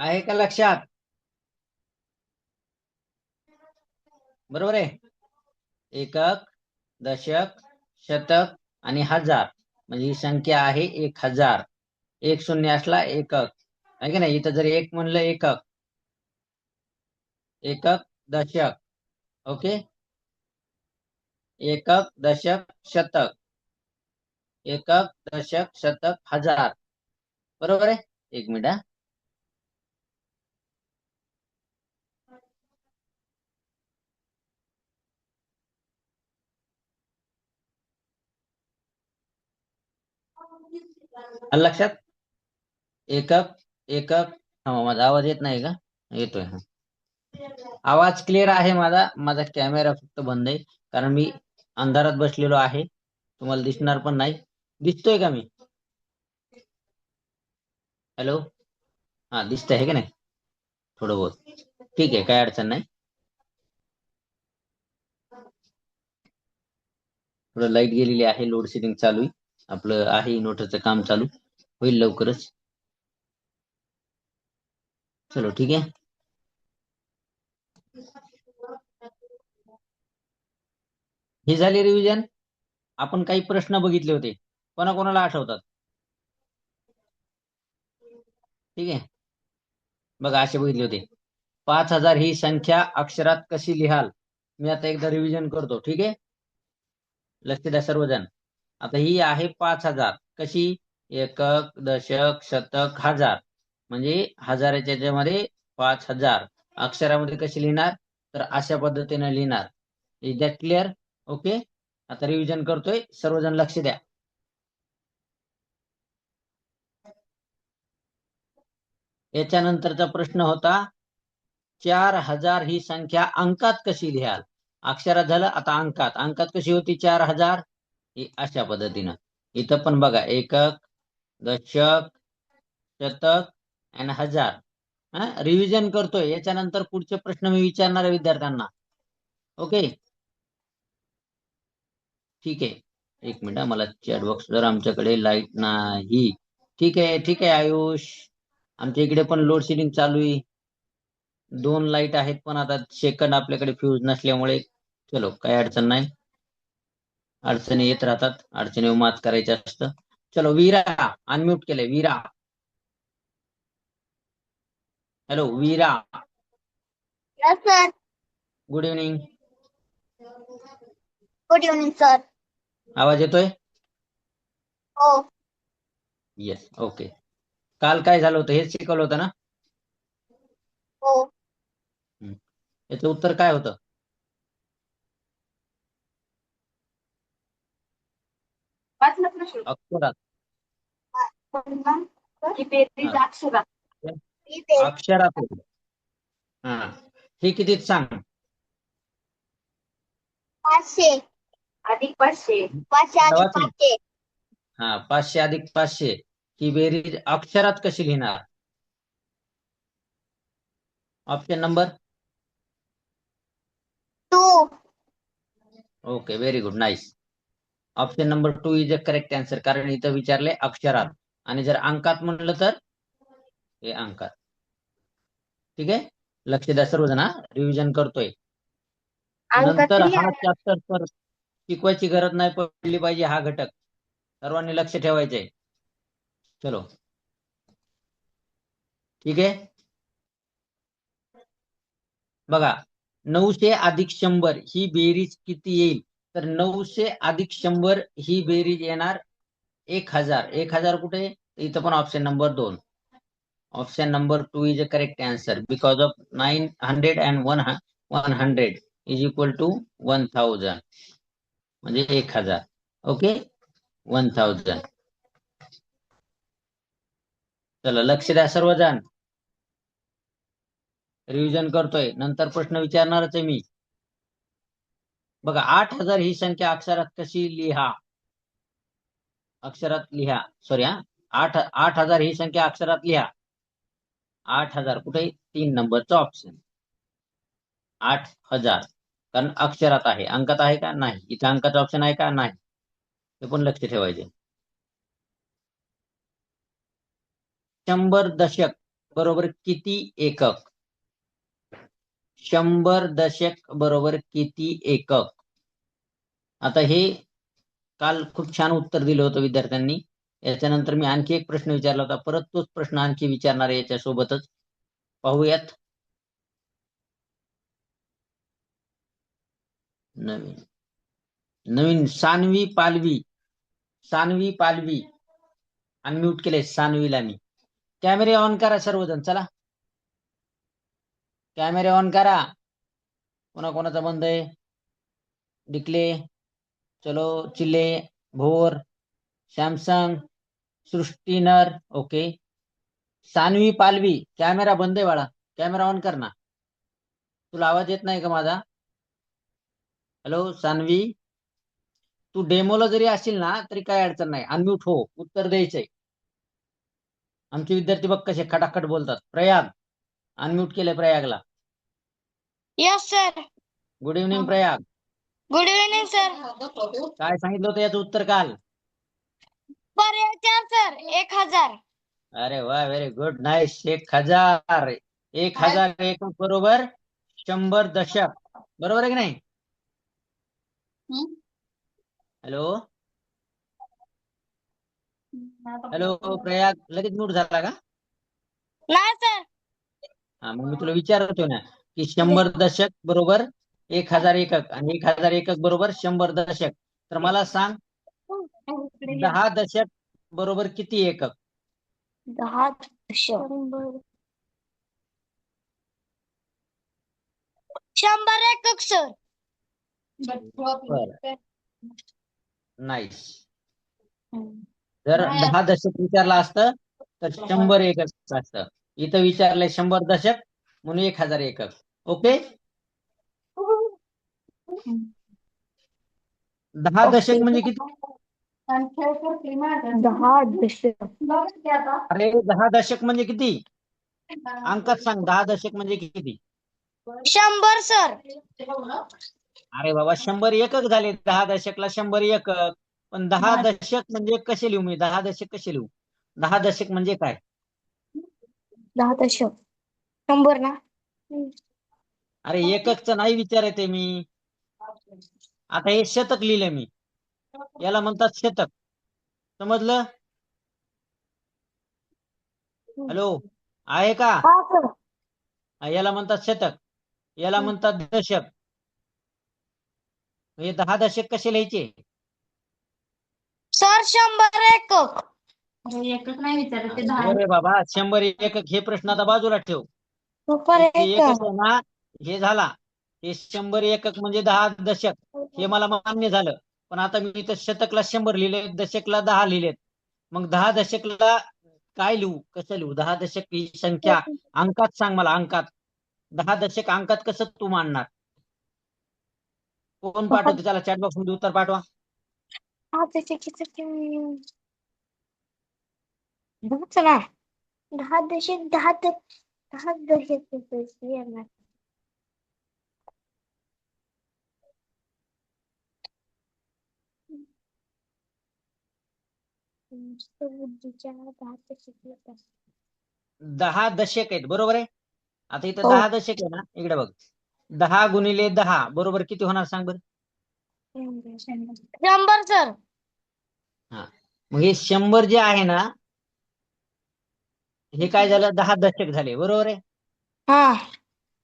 आहे का लक्षात? बरोबर आहे. एकक, दशक, शतक आणि हजार म्हणजे ही संख्या आहे 1000. एक शून्य असला एकक आहे की नाही. इथं जर एक म्हणलं एकक, एकक दशक. ओके. एकक दशक शतक, एकक दशक शतक हजार. बरोबर आहे. एक मिनिट हा. आलं लक्षात? एकक, एकक. हा, माझा आवाज येत नाही का? येतोय. हा, आवाज क्लिअर आहे माझा. माझा कॅमेरा फक्त बंद आहे कारण मी अंधारात बसलेलो आहे. तुम्हाला दिसणार पण नाही. दिसतोय का मी? हॅलो. हा, दिसतंय आहे की नाही? थोडं बहुत. ठीक आहे, काय अडचण नाही. थोडं लाईट गेलेली आहे, लोड शेडिंग चालू आहे. आपलं आहे इन्व्हर्टरचं काम चालू, होईल लवकरच. चलो ठीक आहे. ही झाली रिव्हिजन. आपण काही प्रश्न बघितले होते, कोणाकोणाला आठवतात? ठीक आहे. बघा, असे बघितले होते. 5000 ही संख्या अक्षरात कशी लिहाल? मी आता एकदा रिव्हिजन करतो. ठीक आहे. लक्ष द्या सर्वजण. आता ही आहे 5000 कशी? एकक, दशक, शतक, हजार म्हणजे हजाराच्या याच्यामध्ये 5000 अक्षरामध्ये कशी लिहिणार? तर अशा पद्धतीने लिहिणार. Is that clear? ओके. आता रिव्हिजन करतोय, सर्वजण लक्ष द्या. याच्यानंतरचा प्रश्न होता 4000 ही संख्या अंकात कशी लिहाल? अक्षरात झालं, आता अंकात. अंकात कशी होती 4000? ही अशा पद्धतीनं. इथं पण बघा, एकक, दशक, शतक आणि हजार. हा, रिव्हिजन करतोय. याच्यानंतर पुढचे प्रश्न मी विचारणार आहे विद्यार्थ्यांना. ओके. ठीक आहे. एक मिनिट हा, मला चॅट बॉक्स, जर आमच्याकडे लाईट नाही. ठीक आहे, ठीक आहे आयुष. आमच्या इकडे पण लोड शेडिंग चालू आहे. 2 लाईट आहेत, पण आता सेकंड आपल्याकडे फ्यूज नसल्यामुळे चलो काही अडचण नाही. अडचणी येत राहतात, अडचणीवर मात करायचं असतं. चलो वीरा, अनम्यूट केलंय वीरा. हॅलो वीरा. Yes, sir. Good evening. Good evening, sir. आवाज येतोय? Oh, yes. ओके. काल काय झालं होतं हेच शिकवलं होतं ना? oh. याचं उत्तर काय होतं? अक्षरात. ही बेरीज हा, अक्षरात. ही बेरीज अक्षरात होतं. हा, हे कितीत सांग? 500 अधिक 500. 500 अधिक वाच ना. 500. हा, 500 अधिक 500 ही बेरीज अक्षरात कशी लिहिणार? Option number 2. Okay, very good, nice. Option number 2 is a correct answer, कारण इथं विचारले अक्षरात. आणि जर अंकात म्हणलं तर हे अंकात. ठीक आहे. लक्ष द्या सर्वजण. हा, रिव्हिजन करतोय. नंतर अंकातली हा चॅप्टर तर शिकवायची गरज नाही पडली पाहिजे. हा घटक सर्वांनी लक्ष ठेवायचंय. चलो ठीक आहे. बघा, 900 अधिक 100 ही बेरीज किती येईल? तर 900 अधिक 100 ही बेरीज येणार 1000. 1000 कुठे? इथं पण option number 2. Option number 2 is a correct answer, because of 900 and 100 is equal to 1000 म्हणजे 1000. ओके, 1000. चला लक्ष द्या सर्वजण. रिव्हिजन करतोय, नंतर प्रश्न विचारणारच आहे मी. बघा, 8000 ही संख्या अक्षरात कशी लिहा? अक्षरात लिहा. सॉरी हा, 8000 ही संख्या अक्षरात लिहा. 8000 कुठे? 3 नंबरचा ऑप्शन. 8000 कारण अक्षरात आहे. अंकात आहे का? नाही. इथे अंकाचा ऑप्शन आहे का? नाही. हे पण लक्ष ठेवायचे. 100 दशक बरोबर किती एकक? 100 दशक बरोबर किती एकक? आता हे काल खूप छान उत्तर दिलं होतं विद्यार्थ्यांनी. याच्यानंतर मी आणखी एक प्रश्न विचारला होता, परत तोच प्रश्न आणखी विचारणार आहे याच्यासोबतच. पाहूयात. नवीन नवीन सानवी पालवी अनम्यूट केले सानवीला मी. कॅमेरे ऑन करा सर्वजण, चला कॅमेरे ऑन करा. कोणाकोणाचा बंद आहे? डिकले, चलो, चिल्ले, भोर, सॅमसंग, सृष्टीनर, ओके. सानवी पालवी कॅमेरा बंद आहे बाळा, कॅमेरा ऑन कर ना. तुला आवाज येत नाही का माझा? हॅलो सानवी, तू डेमोला जरी असेल ना तरी काय अडचण नाही, अनम्यूट हो, उत्तर द्यायचंय. आमचे विद्यार्थी बघ कसे खटाखट बोलतात. प्रयाग, अनम्यूट केलंय प्रयागला. Yes sir. Good evening Prayag. Good evening sir. काय सांगितलं होतं याचं उत्तर काल? पर्यायचे सर 1000. अरे वा, व्हेरी गुड, नाईस. 1000. 1000 एकक बरोबर 100 दशक, बरोबर आहे की नाही? हॅलो हॅलो प्रयाग, लगेच म्यूट झाला का? नाही सर. हा, मग मी तुला विचारतोय ना की 100 दशक बरोबर 1000 एकक आणि 1000 एकक बरोबर 100 दशक. तर मला सांग 10 दशक बरोबर किती एकक? 10 दशक. 100 एकक सर. बरं, नाईस. जर 10 दशक विचारलं असतं तर 100 एकक असतं. इथं विचारलंय 100 दशक म्हणून 1000 एकक. ओके. 10 दशक म्हणजे किती? 10 दशक. अरे 10 दशक म्हणजे किती? अंकात सांग, 10 दशक म्हणजे किती? 100 सर. अरे बाबा, 100 एकक झाले. 10 दशकला 100 एकक. पण 10 दशक म्हणजे कसे लिहू मी? 10 दशक कसे लिहू? 10 दशक म्हणजे काय? 10 दशक 100 ना. अरे एककचं नाही विचारते मी. आता हे शतक लिहिले मी, याला म्हणतात शतक, समजलं? हॅलो, आहे का? हा सर. याला म्हणतात शतक, याला म्हणतात दशक. हे 10 दशक कसे लिहायचे? सर 100 एकक. एकक नाही विचारत ते 10. अरे बाबा, 100 एकक हे प्रश्न आता बाजूला ठेव. सुपर हे एकक एकक. आहे ना, हे झाला. हे 100 एकक म्हणजे 10 दशक, हे मला मान्य झालं. पण आता मी इथं शतकला 100 लिहिले, दशकला 10 लिहिलेत. मग 10 दशकला काय लिहू, कसं लिहू? 10 दशक ही संख्या अंकात सांग मला, अंकात. 10 दशक अंकात कसं तू मांडणार? कोण पाठवते त्याला? चॅटबॉक्स मध्ये उत्तर पाठवा. 10 दशक 10 ना. 10 दशक 10 दशक. बुद्धीच्या 10 दशक. 10 दशक आहेत, बरोबर आहे. आता इथं हो. 10 दशक आहे ना, इकडे बघ. 10 गुणिले 10 बरोबर किती होणार सांग बरं? 100 सर. हा, मग हे 100 जे आहे ना, हे काय झालं? 10 दशक झाले, बरोबर आहे. हा.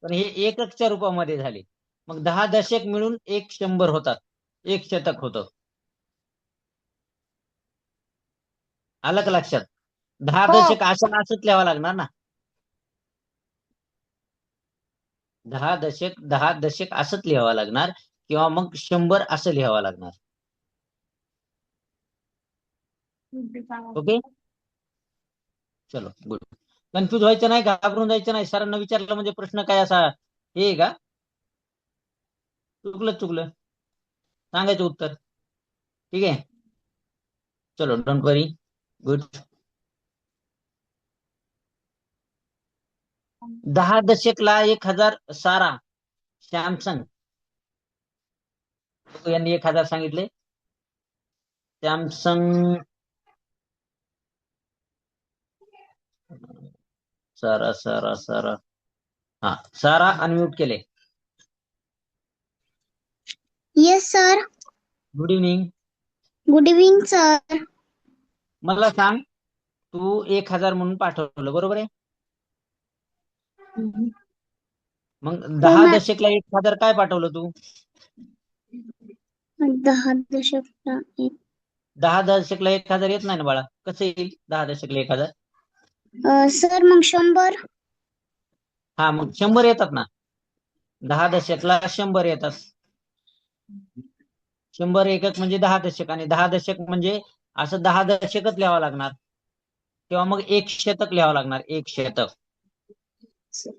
पण हे एककच्या रूपामध्ये झाले. मग 10 दशक मिळून एक 100 होतात, एक शतक होतं. आलं का लक्षात? 10 हो. दशक असं असंच लिहावं लागणार ना. 10 दशक 10 दशक असंच लिहावं लागणार, किंवा मग 100 असं लिहावं लागणार. ओके, चलो गुड. कन्फ्युज व्हायचं नाही, घाबरून जायचं नाही. सरांना विचारलं म्हणजे प्रश्न काय असा हे आहे का? चुकलं चुकलं सांगायचं उत्तर. ठीक आहे, चलो डोंट वरी, गुड. 10 दशकला 1000 सारा सॅमसंग, यांनी 1000 सांगितले. सॅमसंग सारा सारा सारा हा सारा अनम्यूट केले. Yes sir. Good evening. Good evening sir. मला सांग, तू 1,000 म्हणून पाठवलं बरोबर आहे. मग हो 10 मॅम. दशकला 1,000 काय पाठवलं तू? 10 दशकला 10 दशकला 1,000 येत नाही ना बाळा, कसं येईल 10 दशकला 1,000? सर मग 100. हा मग 100 येतात ना, 10 दशकला 100 येतात. 100 एकक म्हणजे 10 दशक, आणि 10 दशक म्हणजे असं 10 दशकच लिहावं लागणार, किंवा मग 1 शतक लिहावं लागणार. 1 शतक,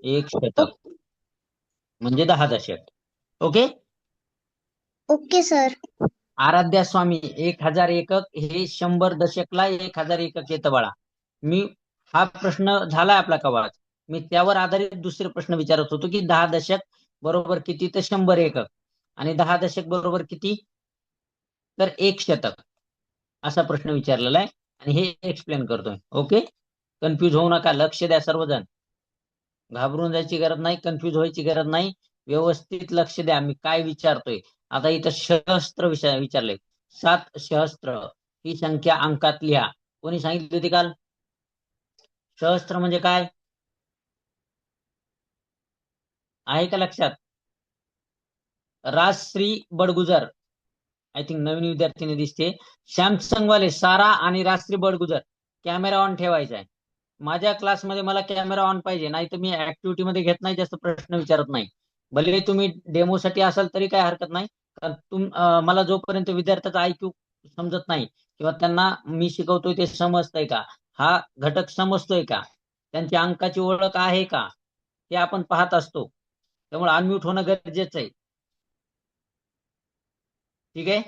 1 शतक म्हणजे 10 दशक. Okay. Okay sir. Aaradhya Swami 1,000 एकक हे 100 दशकला 1,000 एकक येतं बाळा. मी हा प्रश्न झालाय आपला कवाच, मी त्यावर आधारित दुसरे प्रश्न विचारत होतो की 10 दशक बरोबर किती, तर 100 एकक, आणि 10 दशक बरोबर किती, तर 1 शतक, असा प्रश्न विचारलेला आहे आणि हे एक्सप्लेन करतोय. ओके, कन्फ्यूज होऊ नका, लक्ष द्या सर्वजण, घाबरून जायची गरज नाही, कन्फ्यूज व्हायची गरज नाही, व्यवस्थित लक्ष द्या मी काय विचारतोय. आता इथं सहस्त्र विषय विचारले, 7 सहस्त्र ही संख्या अंकात लिहा. कोणी सांगितली होती काल? सहस्त्र म्हणजे काय आहे का लक्षात? राजश्री बडगुजर, आय थिंक नवीन विद्यार्थिनी दिसते. सॅमसंग वाले सारा आणि राजश्री बडगुजर, कॅमेरा ऑन ठेवायचा आहे. माझ्या क्लासमध्ये मला कॅमेरा ऑन पाहिजे, नाही तर मी ऍक्टिव्हिटी मध्ये घेत नाही, जास्त प्रश्न विचारत नाही. भले तुम्ही डेमोसाठी असाल तरी काय हरकत नाही, कारण मला जोपर्यंत विद्यार्थ्याचा IQ समजत नाही, किंवा त्यांना मी शिकवतोय ते समजतंय का, हा घटक समजतोय का, त्यांची अंकाची ओळख आहे का, हे आपण पाहत असतो. त्यामुळे अनम्यूट होणं गरजेचं आहे. ठीक आहे,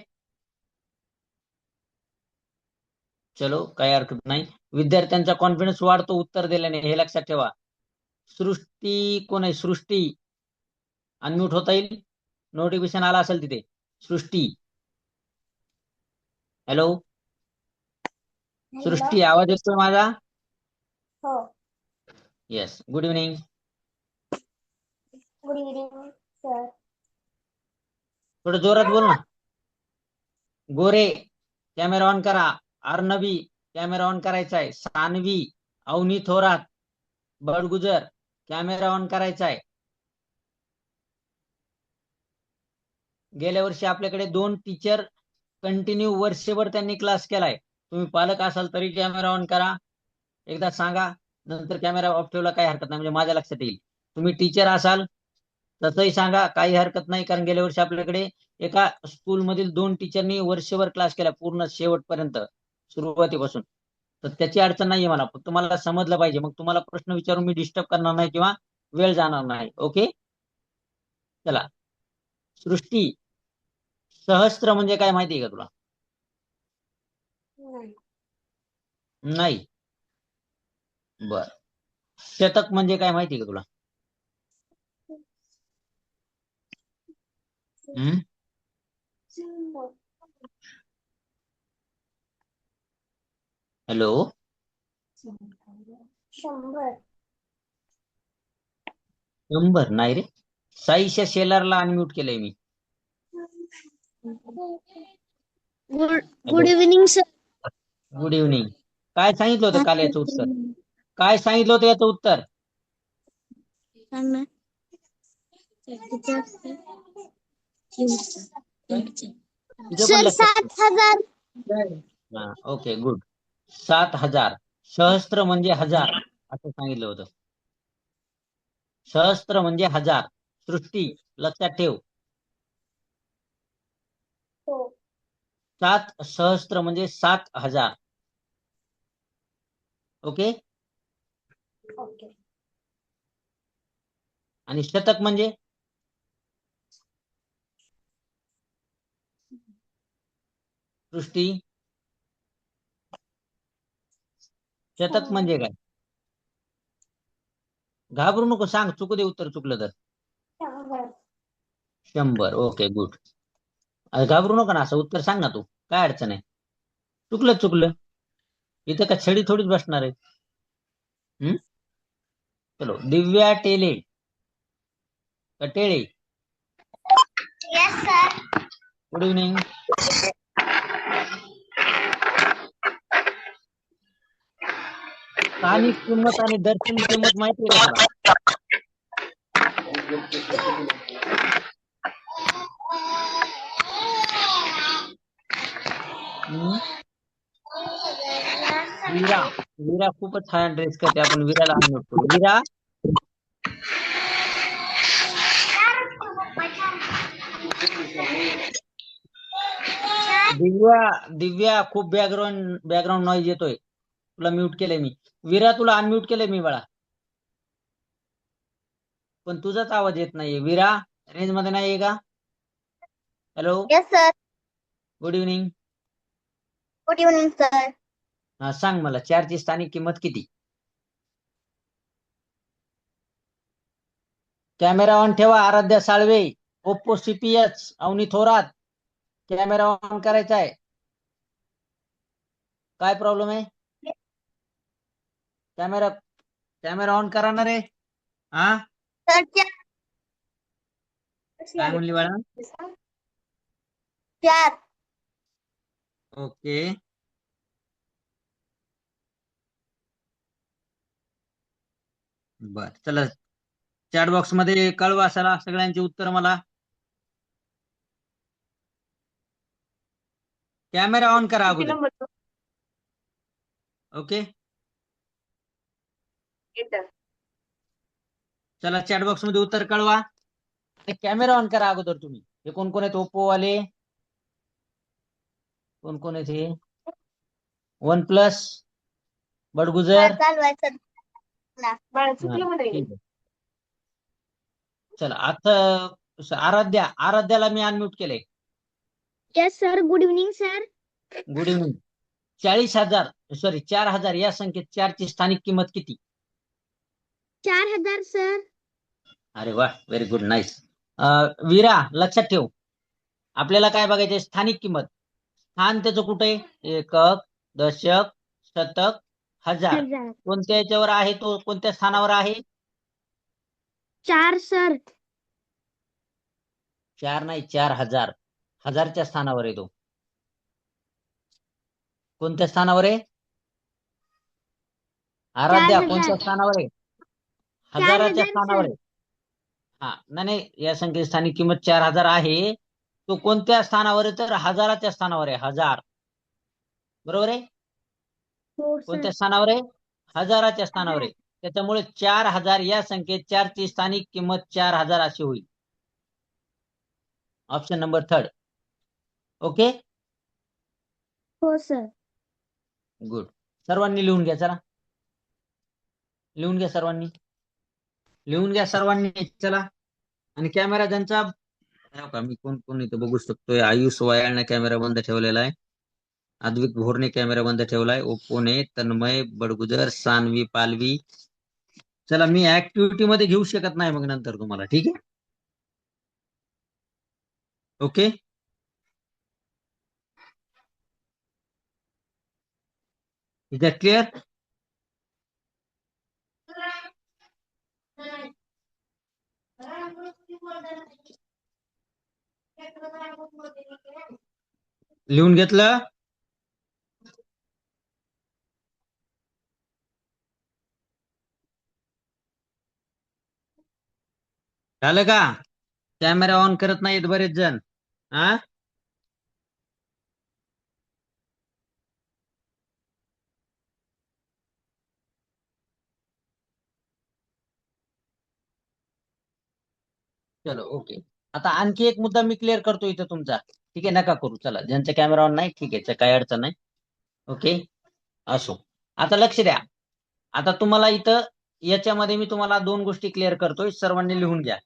चलो काही हरकत नाही. विद्यार्थ्यांचा कॉन्फिडन्स वाढतो उत्तर दिल्याने, हे लक्षात ठेवा. सृष्टी कोण आहे? सृष्टी अनम्यूट होता येईल, नोटिफिकेशन आला असेल तिथे. सृष्टी, हॅलो सृष्टी, आवाज येतोय माझा? हो. Yes, good evening. Good evening sir. थोडं जोरात बोल ना. गोरे कॅमेरा ऑन करा. अर्णवी कॅमेरा ऑन करायचा आहे. सानवी, अवनी थोरात, बडगुजर कॅमेरा ऑन करायचा आहे. गेल्या वर्षी आपल्याकडे 2 टीचर कंटिन्यू वर्षभर त्यांनी क्लास केलाय. तुम्ही पालक असाल तरी कॅमेरा ऑन करा. एकदा सांगा, नंतर कॅमेरा ऑफ ठेवला काही हरकत नाही, म्हणजे माझ्या लक्षात येईल. तुम्ही टीचर असाल तसंही सांगा, काही हरकत नाही, कारण गेल्या वर्षी आपल्याकडे एका स्कूलमधील 2 टीचरनी वर्षभर क्लास केला, पूर्ण शेवटपर्यंत, सुरुवातीपासून. तर त्याची अडचण नाहीये मला, फक्त मला समजलं पाहिजे. मग तुम्हाला प्रश्न विचारून मी डिस्टर्ब करणार नाही किंवा वेळ जाणार नाही. ओके, चला. सृष्टी, सहस्त्र म्हणजे काय माहिती आहे का तुला? नाही. बर. शतक म्हणजे काय माहिती आहे का तुला? हॅलो, 100. 100 नाही रे, साईच्या शेलारला अनम्यूट केलंय मी. Good evening sir. Good evening. काय सांगितलं होतं काल याचं उत्तर? काय सांगितलं होतं याचं उत्तर? तुझं पण सर लक्षात 7,000. हा, ओके गुड. 7,000. सहस्त्र म्हणजे 1000 असं सांगितलं होतं. सहस्त्र म्हणजे 1000. सृष्टी, लक्षात ठेव. हो. 7 सहस्त्र म्हणजे 7,000. ओके. ओके. आणि शतक म्हणजे? सृष्टी, शतक म्हणजे काय? घाबरू नको, सांग, चुकू दे उत्तर चुकलं तर. 100. Okay good. घाबरू नको ना, असं उत्तर सांग ना तू, काय अडचण आहे? चुकलं चुकलं, इथं का छडी थोडीच बसणार आहे. चलो, दिव्या टेले कटेळे. Yes sir. Good evening. स्थानिक किंमत आणि दर्शनी किंमत माहिती आहे का तुला? हम्म? वीरा वीरा खूपच छान ड्रेस करते. आपण वीराला अनम्यूट करू. वीरा, दिव्या दिव्या खूप बॅकग्राऊंड नॉईज येतोय. तुला म्यूट केलंय मी. वीरा, तुला अनम्यूट केलंय मी बाळा, पण तुझाच आवाज येत नाहीये. वीरा, रेंज मध्ये नाहीये का? Hello, yes sir. Good evening. Good evening sir. हा, सांग मला 4 ची स्थानिक किंमत किती? कॅमेरा ऑन ठेवा. Aaradhya Salve, Oppo CPH, Avani Thorat. Camera on करायचा आहे. काय प्रॉब्लेम आहे? कॅमेरा कॅमेरा ऑन करा ना रे. हा, सर काय म्हणली बाळा? 4. ओके, बर. चला, चॅट बॉक्स मध्ये कळवा चला सगळ्यांची उत्तर मला. कॅमेरा ऑन करा अगोदर. ओके, चला चॅट बॉक्स मध्ये उत्तर कळवा. कॅमेरा ऑन करा अगोदर तुम्ही. हे कोण कोण आहेत ओप्पो वाले? कोण कोण आहेत हे? One plus, Badgujar. चालवायचं ना. हा, ठीक आहे. चला आता आराध्याला मी अनम्यूट केलंय. Yes sir. Good evening sir. Good evening. 4,000 या संख्येत 4 ची स्थानिक किंमत किती? 4,000 सर. अरे वा, व्हेरी गुड, नाईस. वीरा, लक्षात ठेव, आपल्याला काय बघायचे? स्थानिक किंमत. स्थान त्याचं कुठे? एकक, दशक, शतक, हजार. कोणत्या याच्यावर आहे तो? कोणत्या स्थानावर आहे? 4 सर. 4 नाही, 4,000. हजारच्या स्थानावर आहे तो. कोणत्या स्थानावर आहे? आराध्या, 4,000. कोणत्या स्थानावर आहे? 4,000 हजाराच्या स्थानावर सर. आहे. हा, नाही, या संख्येची स्थानिक किंमत 4,000 आहे. तो कोणत्या स्थानावर आहे? तर हजाराच्या स्थानावर आहे. हजार, बरोबर आहे. हो सर. कोणत्या स्थानावर आहे? हजाराच्या स्थानावर आहे. त्याच्यामुळे 4,000 या संख्येत 4 ची स्थानिक किंमत 4,000 अशी होईल. Option number 3. ओके, हो सर. गुड. सर्वांनी लिहून घ्या. चला, लिहून घ्या सर्वांनी. लिहून घ्या सर्वांनी. चला, आणि कॅमेरा ज्यांचा, हो का, मी कोण कोण इथं बघू शकतोय. आयुष वयाळने कॅमेरा बंद ठेवलेला आहे. अद्विक भोरने कॅमेरा बंद ठेवलाय. ओप्पोने, तन्मय, बडगुजर, सानवी, पालवी. चला, मी ऍक्टिव्हिटी मध्ये घेऊ शकत नाही मग नंतर तुम्हाला, ठीक आहे? Okay, is that clear? लिहून घेतलं? झालं का? कॅमेरा ऑन करत नाहीत बरेच जण. हा, चलो, ओके. आता आणखी एक मुद्दा मी क्लिअर करतो इथं तुमचा, ठीक आहे? नका करू. चला, ज्यांचा कॅमेरा ऑन नाही, ठीक आहे, काही अडचण नाही. ओके, असो. आता लक्ष द्या. आता तुम्हाला इथं याच्यामध्ये मी तुम्हाला 2 गोष्टी क्लिअर करतोय. सर्वांनी लिहून घ्या.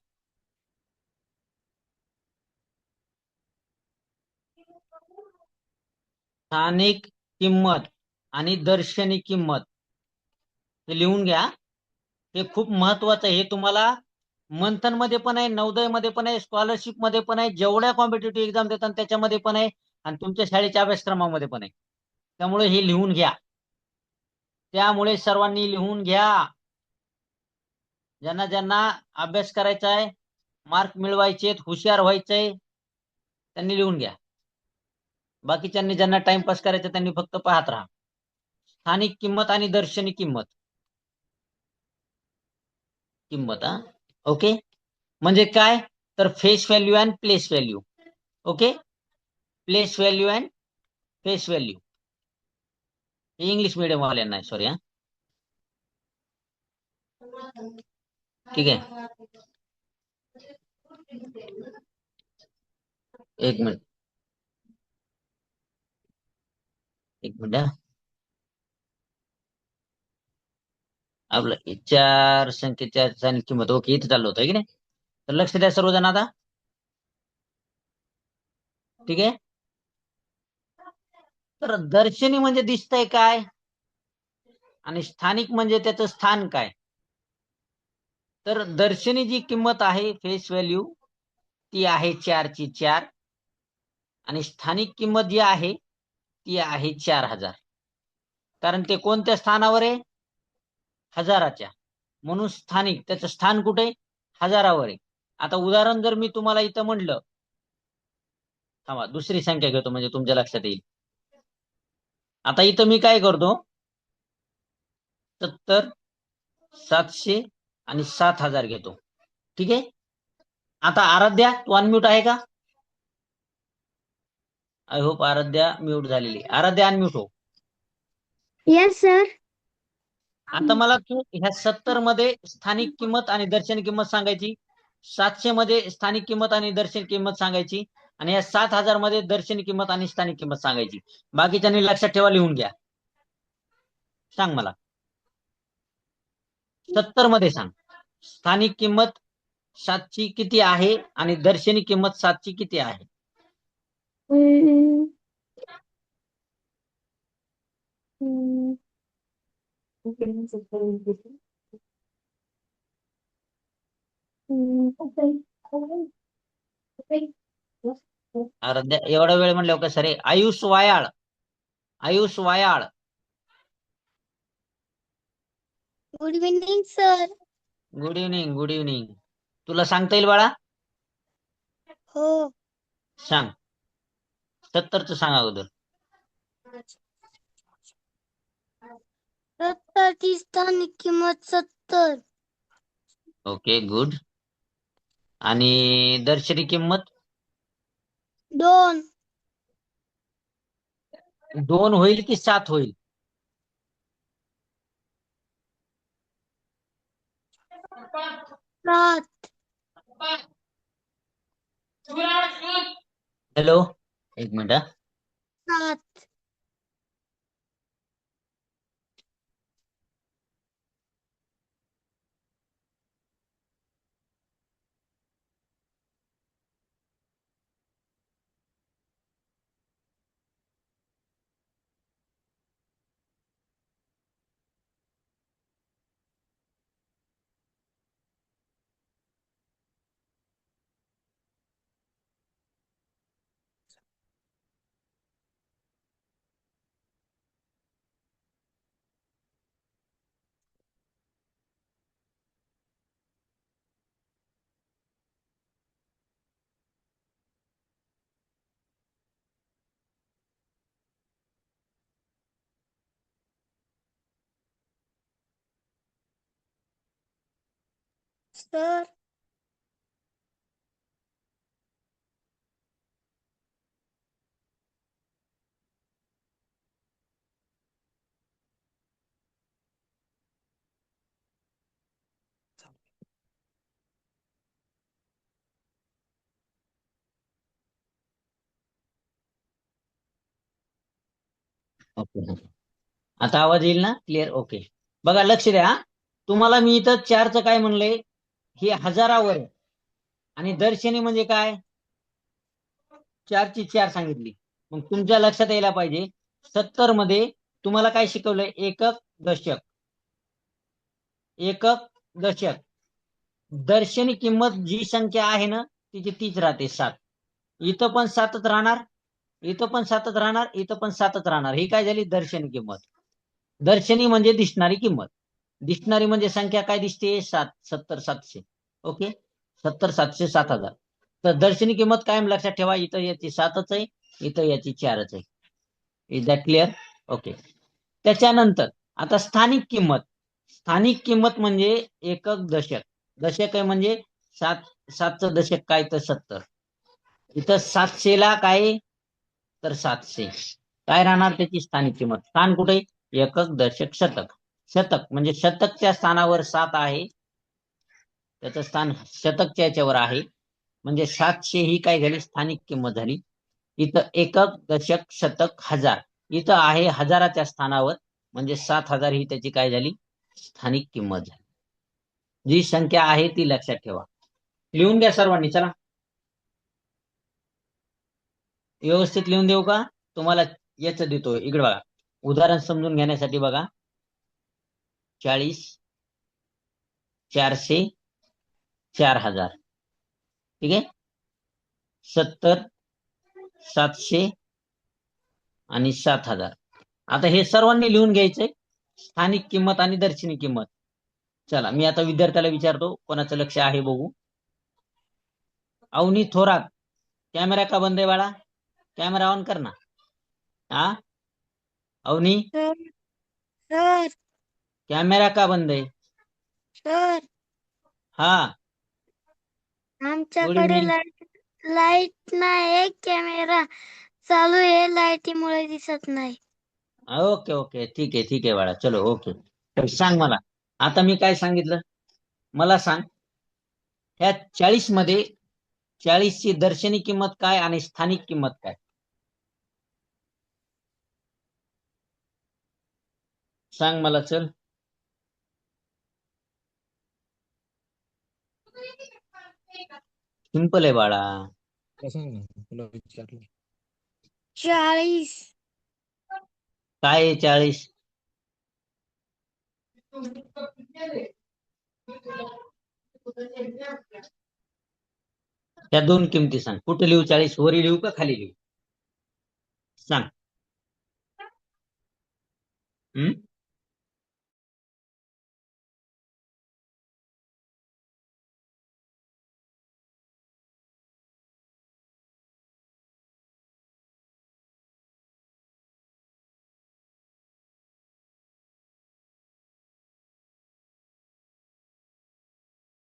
स्थानिक किंमत आणि दर्शनी किंमत, हे लिहून घ्या. हे खूप महत्वाचं आहे. हे तुम्हाला मंथन मध्ये पण आहे, नवोदय मध्ये पण आहे, स्कॉलरशिप मध्ये पण आहे, जेवढ्या कॉम्पिटेटिव्ह एक्झाम देतात त्याच्यामध्ये पण आहे, आणि तुमच्या शाळेच्या अभ्यासक्रमामध्ये पण आहे. त्यामुळे हे लिहून घ्या. त्यामुळे सर्वांनी लिहून घ्या. ज्यांना ज्यांना अभ्यास करायचा आहे, मार्क मिळवायचे, हुशार व्हायचंय, त्यांनी लिहून घ्या. बाकीच्यांनी ज्यांना टाइमपास करायचा त्यांनी फक्त पाहत राहा. स्थानिक किंमत आणि दर्शनी किंमत. किंमत हा ओके. म्हणजे काय तर face value and place value. Okay, place value and face value. हे इंग्लिश मिडियम वाल्यांना आहे, सॉरी हा. ठीक आहे, एक मिनिट, एक मिनिट हा. आपलं चार संख्येच्या स्थानिक किंमत. ओके, इथे चाललं होतं की नाही. तर लक्ष द्या सर्वजण आता. ठीक आहे, तर दर्शनी म्हणजे दिसतंय काय आणि स्थानिक म्हणजे त्याचं स्थान काय. तर दर्शनी जी किंमत आहे फेस व्हॅल्यू ती आहे 4ची 4 आणि स्थानिक किंमत जी आहे ती आहे 4000. कारण ते कोणत्या स्थानावर आहे, हजाराच्या, म्हणून स्थानिक त्याचं स्थान कुठे, हजारावर आहे. आता उदाहरण जर मी तुम्हाला इथं म्हणलं, थांबा दुसरी संख्या घेतो म्हणजे तुमच्या लक्षात येईल. आता इथं मी काय करतो, 70, 700 आणि 7000 घेतो. ठीक आहे, आता आराध्या तू अनम्यूट आहे का? आय होप आराध्या म्यूट झालेली. आराध्या अनम्यूट हो. Yes sir. आता मला तू ह्या 70 मध्ये स्थानिक किंमत आणि दर्शनी किंमत सांगायची, 700 मध्ये स्थानिक किंमत आणि दर्शनी किंमत सांगायची, आणि या 7000 मध्ये दर्शनी किंमत आणि स्थानिक किंमत सांगायची. बाकीच्यांनी लक्षात ठेवा, लिहून घ्या. सांग मला, 70 मध्ये सांग स्थानिक किंमत 7ची किती आहे आणि दर्शनी किंमत 7ची किती आहे. आराध्या एवढा वेळ म्हणल्यावर कसं रे. Ayush Wayal, Ayush Wayal. Good evening sir. Good evening, good evening. तुला सांगता येईल बाळा? हो. सांग, 70च सांग अगोदर. 70ची स्थानिक किंमत 70. Okay good. आणि दर्शनी किंमत 2. 2 होईल की 7 होईल? 7. हॅलो, एक मिनिट हा. 7. सर. ओके, आता आवाज येईल ना क्लिअर? ओके, बघा लक्ष द्या. तुम्हाला मी इथं 4च काय म्हणलंय, हे हजारावर आहे. आणि दर्शनी म्हणजे काय, 4ची 4 सांगितली. मग तुमच्या लक्षात यायला पाहिजे 70 मध्ये तुम्हाला काय शिकवलंय, एकक दशक, एकक दशक. दर्शनी किंमत जी संख्या आहे ना तिची तीच राहते, 7. इथं पण 7च राहणार, इथं पण 7च राहणार, इथं पण 7च राहणार. ही काय झाली, दर्शनी किंमत. दर्शनी म्हणजे दिसणारी किंमत. दिसणारी म्हणजे संख्या काय दिसते? 70 700. ओके, 70 700 7000. तर दर्शनी किंमत कायम लक्षात ठेवा, इथं याची 7च आहे, इथं याची 4च आहे. Is that clear? ओके. त्याच्यानंतर आता स्थानिक किंमत. स्थानिक किंमत म्हणजे एकक दशक. दशक आहे म्हणजे 7चं दशक काय? तर 70. इथं 700ला काय? तर 700. काय राहणार त्याची स्थानिक किंमत? स्थान कुठे? एकक दशक शतक. शतक म्हणजे शतकच्या स्थानावर 7 आहे, त्याचं स्थान शतकच्या याच्यावर आहे, म्हणजे 700 ही काय झाली? स्थानिक किंमत झाली. इथं एकक दशक शतक हजार, इथं आहे हजाराच्या स्थानावर, म्हणजे 7000 ही त्याची काय झाली? स्थानिक किंमत झाली. जी संख्या आहे ती लक्षात ठेवा. लिहून घ्या सर्वांनी. चला व्यवस्थित लिहून देऊ का? तुम्हाला याच देतो, इकडे बघा, उदाहरण समजून घेण्यासाठी बघा. 40 400 4000, ठीक आहे. 70 700 आणि 7000. आता हे सर्वांनी लिहून घ्यायचंय, स्थानिक किंमत आणि दर्शनी किंमत. चला मी आता विद्यार्थ्याला विचारतो, कोणाचं लक्ष आहे बघू. अवनी थोरात, कॅमेरा का बंद आहे बाळा? कॅमेरा ऑन कर ना. हा अवनी, सर कॅमेरा का बंद आहे? सर हा, आमच्याकडे लाईट नाही, कॅमेरा चालू आहे, लाईटीमुळे दिसत नाही. ओके ओके, ठीक आहे बाळा, चलो ओके. तर सांग मला, आता मी काय सांगितलं मला सांग. ह्या 40 मध्ये 40 ची दर्शनी किंमत काय आणि स्थानिक किंमत काय? सांग मला, चल. सिंपल आहे बाळा. 40. काय आहे 40? त्या दोन किमती सांग. कुठे लिहू 40? वरी लिहू का खाली लिहू? सांग. हम्म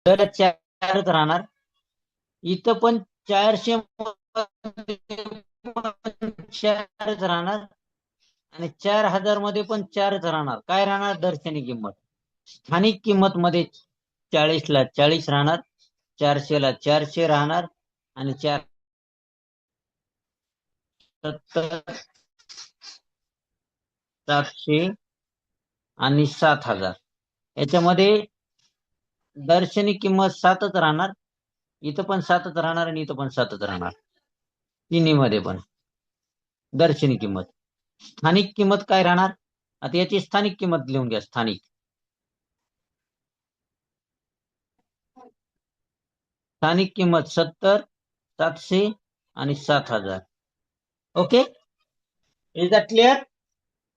तर 4च राहणार. इथं पण 400 4च राहणार, आणि 4000 मध्ये पण 4च राहणार. काय राहणार? दर्शनी किंमत. स्थानिक किंमत मध्ये 40ला 40 राहणार, 400ला 400 राहणार, आणि 70 700 आणि 7000. याच्यामध्ये दर्शनी किंमत 7च राहणार, इथं पण 7च राहणार, आणि इथं पण 7च राहणार. तिन्ही मध्ये पण दर्शनी किंमत. स्थानिक किंमत काय राहणार? आता याची स्थानिक किंमत लिहून घ्या. स्थानिक किंमत 70 700 आणि 7000. Okay, is that clear?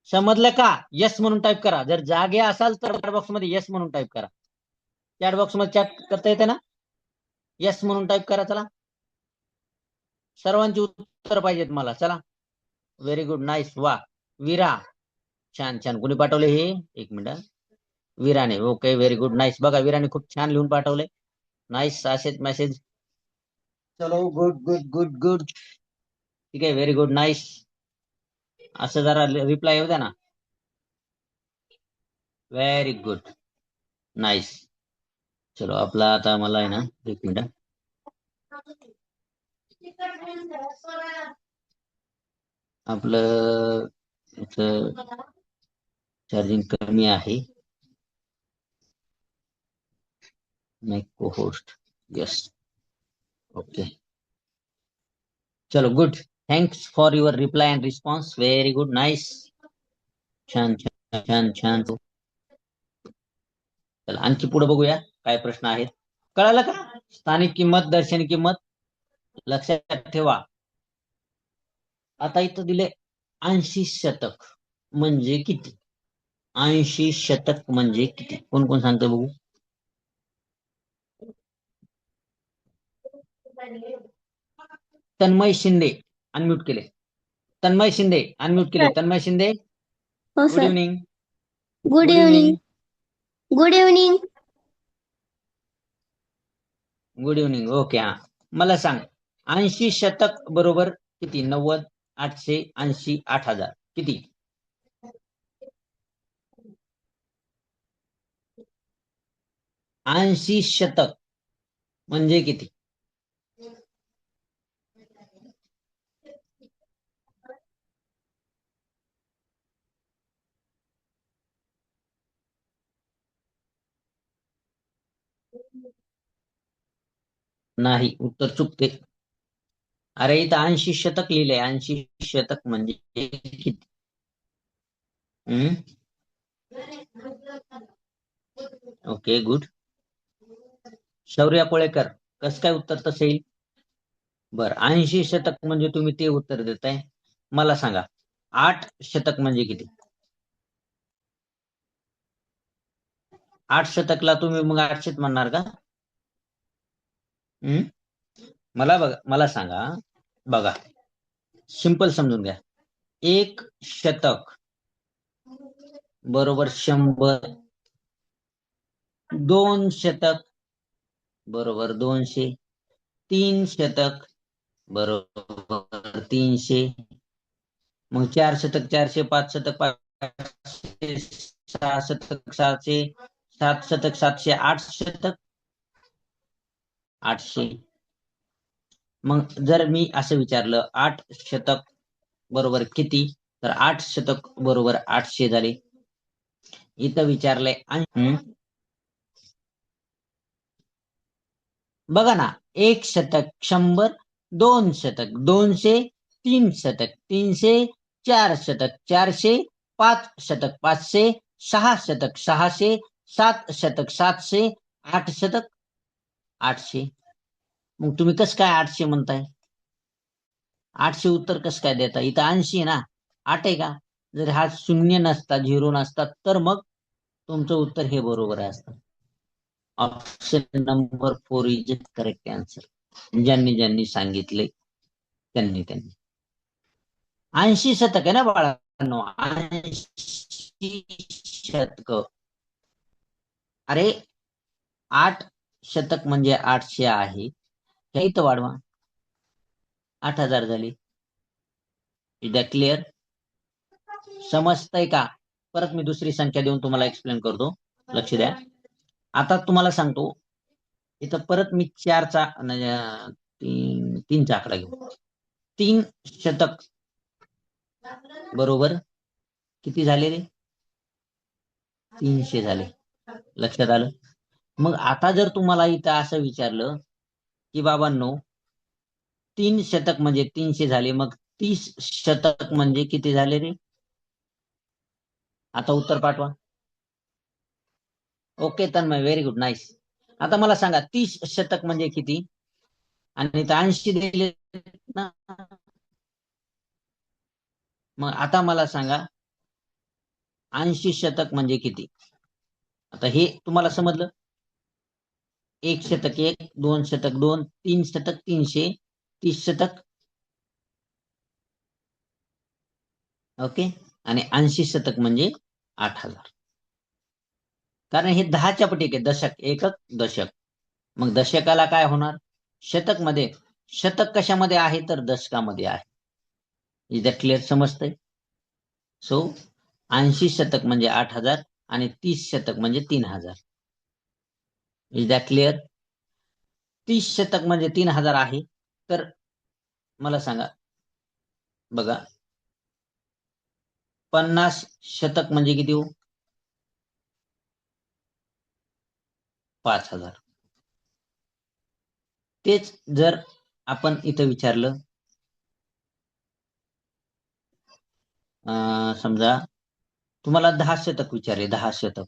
समजलं का? यस म्हणून टाईप करा. जर जागे असाल तर चॅट बॉक्स मध्ये यस म्हणून टाईप करा. चॅट बॉक्स मध्ये चॅट करता येते ना? यस म्हणून टाईप करा. चला, सर्वांची उत्तर पाहिजेत मला. चला, व्हेरी गुड, नाईस. वा, विरा, छान छान. कुणी पाठवले हे? एक मिनिट. विराने. Okay, very good, nice. बघा, विराने खूप छान लिहून पाठवले. नाईस, असेच मेसेज. चलो, गुड गुड गुड गुड, ठीक आहे, व्हेरी गुड, नाईस. असं जरा रिप्लाय येऊ द्या ना. Very good, nice. चलो, आपला आता मला आहे ना, एक मिनिट. आपलं चार्जिंग कमी आहे. Make co host. Yes, okay. चलो, good. Thanks for your reply and response. Very good, nice. छान छान छान छान. चला, आणखी पुढे बघूया काय प्रश्न आहेत. कळालं का? स्थानिक किंमत, दर्शनी किंमत लक्षात ठेवा. आता इथं दिले 80 शतक म्हणजे किती? 80 शतक म्हणजे किती? कोण कोण सांगतं बघू? तन्मय शिंदे अनम्यूट केले. तन्मय शिंदे अनम्यूट केले. तन्मय शिंदे, हो good sir. Evening. Good good evening. Evening. Good evening. Good evening. Okay. हा, मला सांग, 80 शतक बरोबर किती? 90, 800, 80, 8000 किती? 80 शतक म्हणजे किती? नाही, उत्तर चुकते. अरे इथं 80 शतक लिहिलंय. 80 शतक म्हणजे किती? Okay, good. शौर्य कोळेकर, कसं काय उत्तर तसं येईल? बर, 80 शतक म्हणजे तुम्ही ते उत्तर देताय. मला सांगा, 8 शतक म्हणजे किती? 8 शतकला तुम्ही मग 800 म्हणणार का? हम्म मला सांगा, बघा, सिंपल समजून घ्या. 1 शतक बरोबर 100, 2 शतक बरोबर 200, 3 शतक बरोबर 300, मग 4 शतक 400, 5 शतक 500, 6 शतक 700, 7 शतक 700, 8 शतक 800. मग जर मी असं विचारलं 8 शतक बरोबर किती, तर 8 शतक बरोबर 800 झाले. इथं विचारलंय. बघा ना, 1 शतक 100, 2 शतक 200, 3 शतक 300, 4 शतक 400, 5 शतक 500, 6 शतक 600, 7 शतक 700, 8 शतक 800. मग तुम्ही कसं काय 800 म्हणताय? 800 उत्तर कसं काय देता? इथं 80 आहे ना, 8 आहे का? जर हा शून्य नसता, झिरो नसता, तर मग तुमचं उत्तर हे बरोबर आहे असतं. Option number 4 is correct answer. ज्यांनी ज्यांनी सांगितले त्यांनी 80 शतक आहे ना बाळांनो, 80 शतक. अरे 8 शतक म्हणजे 800 आहे, हे इथं वाढवा, 8000 झाली. Is that clear? समजतंय का? परत मी दुसरी संख्या देऊन तुम्हाला एक्सप्लेन करतो, लक्ष द्या. आता तुम्हाला सांगतो, इथं परत मी 4चा तीनचा आकडा घेऊ. 3 शतक बरोबर किती झाले रे? 300 झाले. लक्षात आलं? मग आता जर तुम्हाला इथं असं विचारलं की बाबांनो, 3 शतक म्हणजे 300 झाले, मग 30 शतक म्हणजे किती झाले रे? आता उत्तर पाठवा. Okay Tanmay, very good, nice. आता मला सांगा, 30 शतक म्हणजे किती? आणि 80 दिले ना. मग आता मला सांगा, 80 शतक म्हणजे किती? आता हे तुम्हाला समजलं? 1 शतक 1, 2 शतक 2, 3 शतक 300, 30 शतक, ओके. आणि 80 शतक म्हणजे 8000. कारण हे 10च्या पटीक आहे, दशक, एकक, दशक. मग दशकाला काय होणार? शतक मध्ये. शतक कशामध्ये आहे? तर दशकामध्ये आहे. Is that clear? समजतंय? सो 80 शतक म्हणजे 8000 आणि 30 शतक म्हणजे 3000. Is that clear? 30 शतक म्हणजे 3000 आहे, तर मला सांगा, बघा, 50 शतक म्हणजे किती हो? 5000. तेच जर आपण इथं विचारलं, समजा तुम्हाला 10 शतक विचारले, 10 शतक.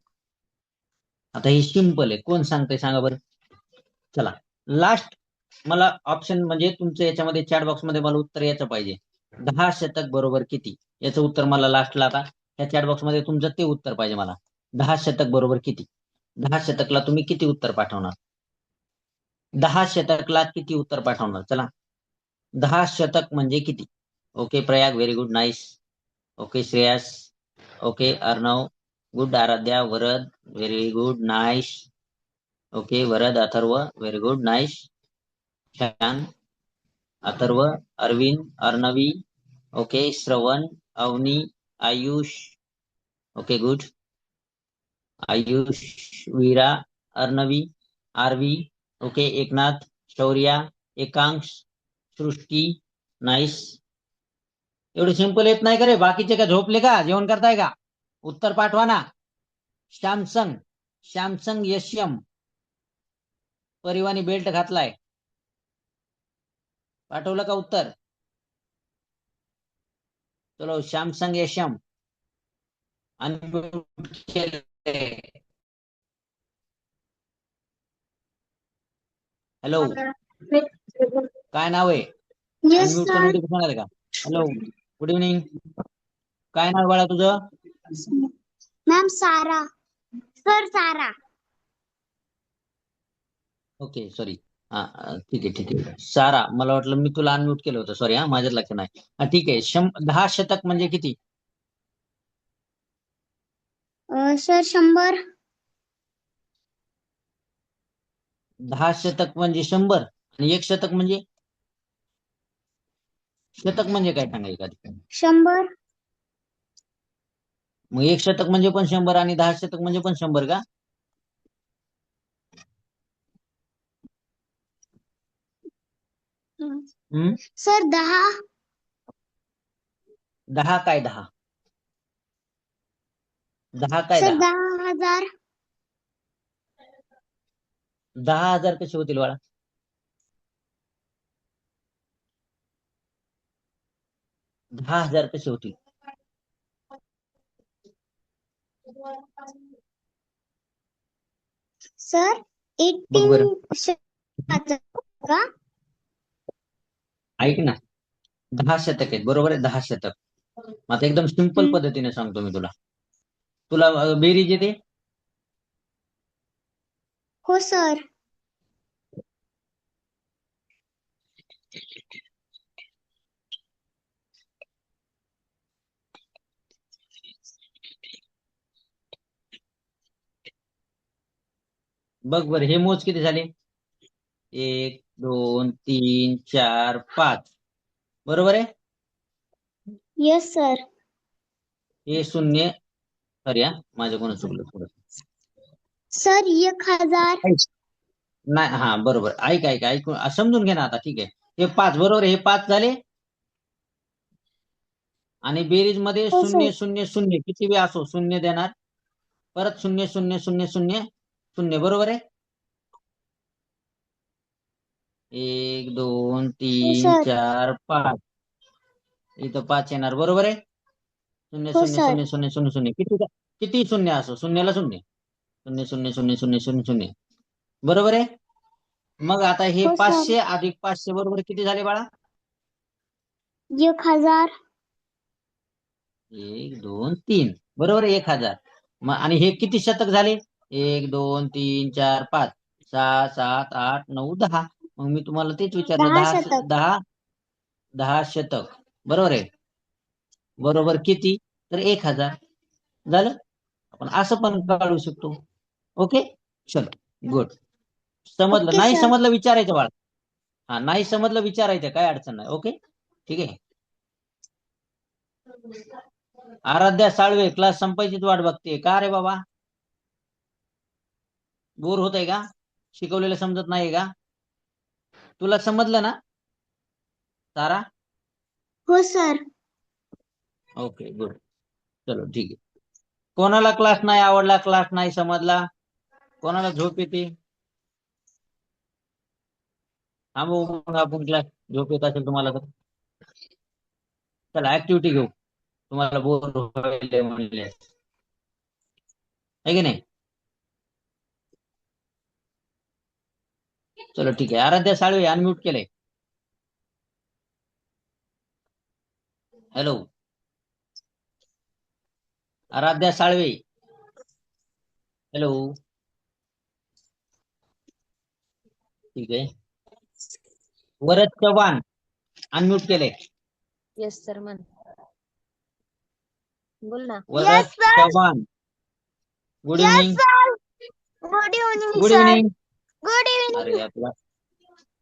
आता हे सिंपल आहे, कोण सांगतंय सांगा बरं? चला, लास्ट मला ऑप्शन म्हणजे तुमचं याच्यामध्ये चॅट बॉक्स मध्ये मला उत्तर याचं पाहिजे. 10 शतक बरोबर किती? याचं उत्तर मला लास्टला आता ह्या चॅट बॉक्स मध्ये तुमचं ते उत्तर पाहिजे मला. 10 शतक बरोबर किती? 10 शतकला तुम्ही किती उत्तर पाठवणार? 10 शतकला किती उत्तर पाठवणार? चला, 10 शतक म्हणजे किती? Okay Prayag, very good, nice. Okay Shreyas, okay Arnav, good. Aaradhya, Varad, very good, nice. Okay Varad, Atharva, very good, nice, छान. Atharva, Arvind, Arnavi, okay Shravan, Avani, Ayush, okay good, Ayush, Veera, Arnavi, Aarvi, okay Eknath, Shaurya, Ekansh, Srishti, nice. एवढं सिंपल येत नाही का रे? बाकीचे का झोपले का? जेवण करताय का? उत्तर पाठवा ना. सॅमसंग, सॅमसंग यशम, परिवानी बेल्ट घातलाय. पाठवलं का उत्तर? चलो सॅमसंग यशम अनम्यूट केलंय. हॅलो, काय नाव आहे? येस अनम्यूटचं सर. नोटिफिकेशन आलं का? Hello, good evening. काय नाव बाळा तुझं? Ma'am Sara. Sir Sara. Okay sorry. हा ठीक आहे ठीक आहे. सारा, मला वाटलं मी तुला अनम्यूट केलं होतं. सॉरी हा, माझ्याच लक्षात नाही. हा ठीक आहे. 10 शतक म्हणजे किती? सर 100. 10 शतक म्हणजे 100 आणि 1 शतक म्हणजे? शतक म्हणजे काय सांगा एखादी? 100. मग 1 शतक म्हणजे पण 100 आणि 10 शतक म्हणजे पण 100 का? हम्म, सर 10. 10 काय 10? 10 काय सर 10? 10,000. 10,000 कसे होतील बाळा? 10,000 कसे होतील? सर बघ बरं, 18 का? ऐक ना. 10 शतक आहेत बरोबर आहे. 10 शतक. आता एकदम सिंपल पद्धतीने सांगतो मी तुला. तुला बेरीज येते? हो सर. बघ बरं, हे मोज किती झाले? 1 2 3 4 5, बरोबर आहे. Yes sir. हे शून्य, सॉरी हा, माझ्याकडून चुकलं थोडं. सर 1000. नाही हा बरोबर. ऐक ऐक ऐकून समजून घे ना आता. ठीक आहे, हे 5 बरोबर आहे. हे 5 झाले आणि बेरीज मध्ये हो सर. 0 0 0 किती बी असो शून्य देणार. परत 0 0 0 0 0, बरोबर आहे. 1 2 हो 3 सर. 4 5, इथं 5 येणार, बरोबर आहे. 0 हो 0 सर. 0 0 0 0, किती शून्य असो, शून्याला शून्य. 0 0 0 0 0 0, बरोबर आहे. मग आता हे हो सर. 500 अधिक 500 बरोबर किती झाले बाळा? 1000. 1 2 3, बरोबर आहे. 1000. मग आणि हे किती शतक झाले? 1 2 3 4 5 6 7 8 9 10. मग मी तुम्हाला तेच विचारलं. 10 10 शतक. 10 10 शतक बरोबर आहे. बरोबर किती? तर 1000 झालं. आपण असं पण काढू शकतो. ओके चलो गुड. समजलं? ओके नाही सर. समजलं विचारायचं बाळा. हा, नाही समजलं विचारायचं, काय अडचण नाही. ओके ठीक आहे. आराध्या साळवे, क्लास संपायचीच वाट बघते का रे बाबा? बोर होत आहे का? शिकवलेलं समजत नाही का? तुला समजलं ना सारा? हो सर. Okay good. चलो ठीक आहे. कोणाला क्लास नाही आवडला, क्लास नाही समजला, कोणाला झोप येते? हा मग आपण क्लास, झोप येत असेल तुम्हाला तर चला ऍक्टिव्हिटी घेऊ. तुम्हाला बोर होईल म्हणले, आहे की नाही? चलो ठीक आहे. आराध्या साळवे अनम्यूट केलंय. हॅलो, आराध्या साळवे. हॅलो. ठीक आहे. वरद चव्हाण अनम्यूट केले. येस सर मन बोल ना. Varad Yes, sir. Chavan. Good Yes, evening. sir. Good evening, good sir. Evening. Good evening. अरे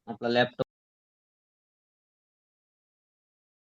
आपला लॅपटॉप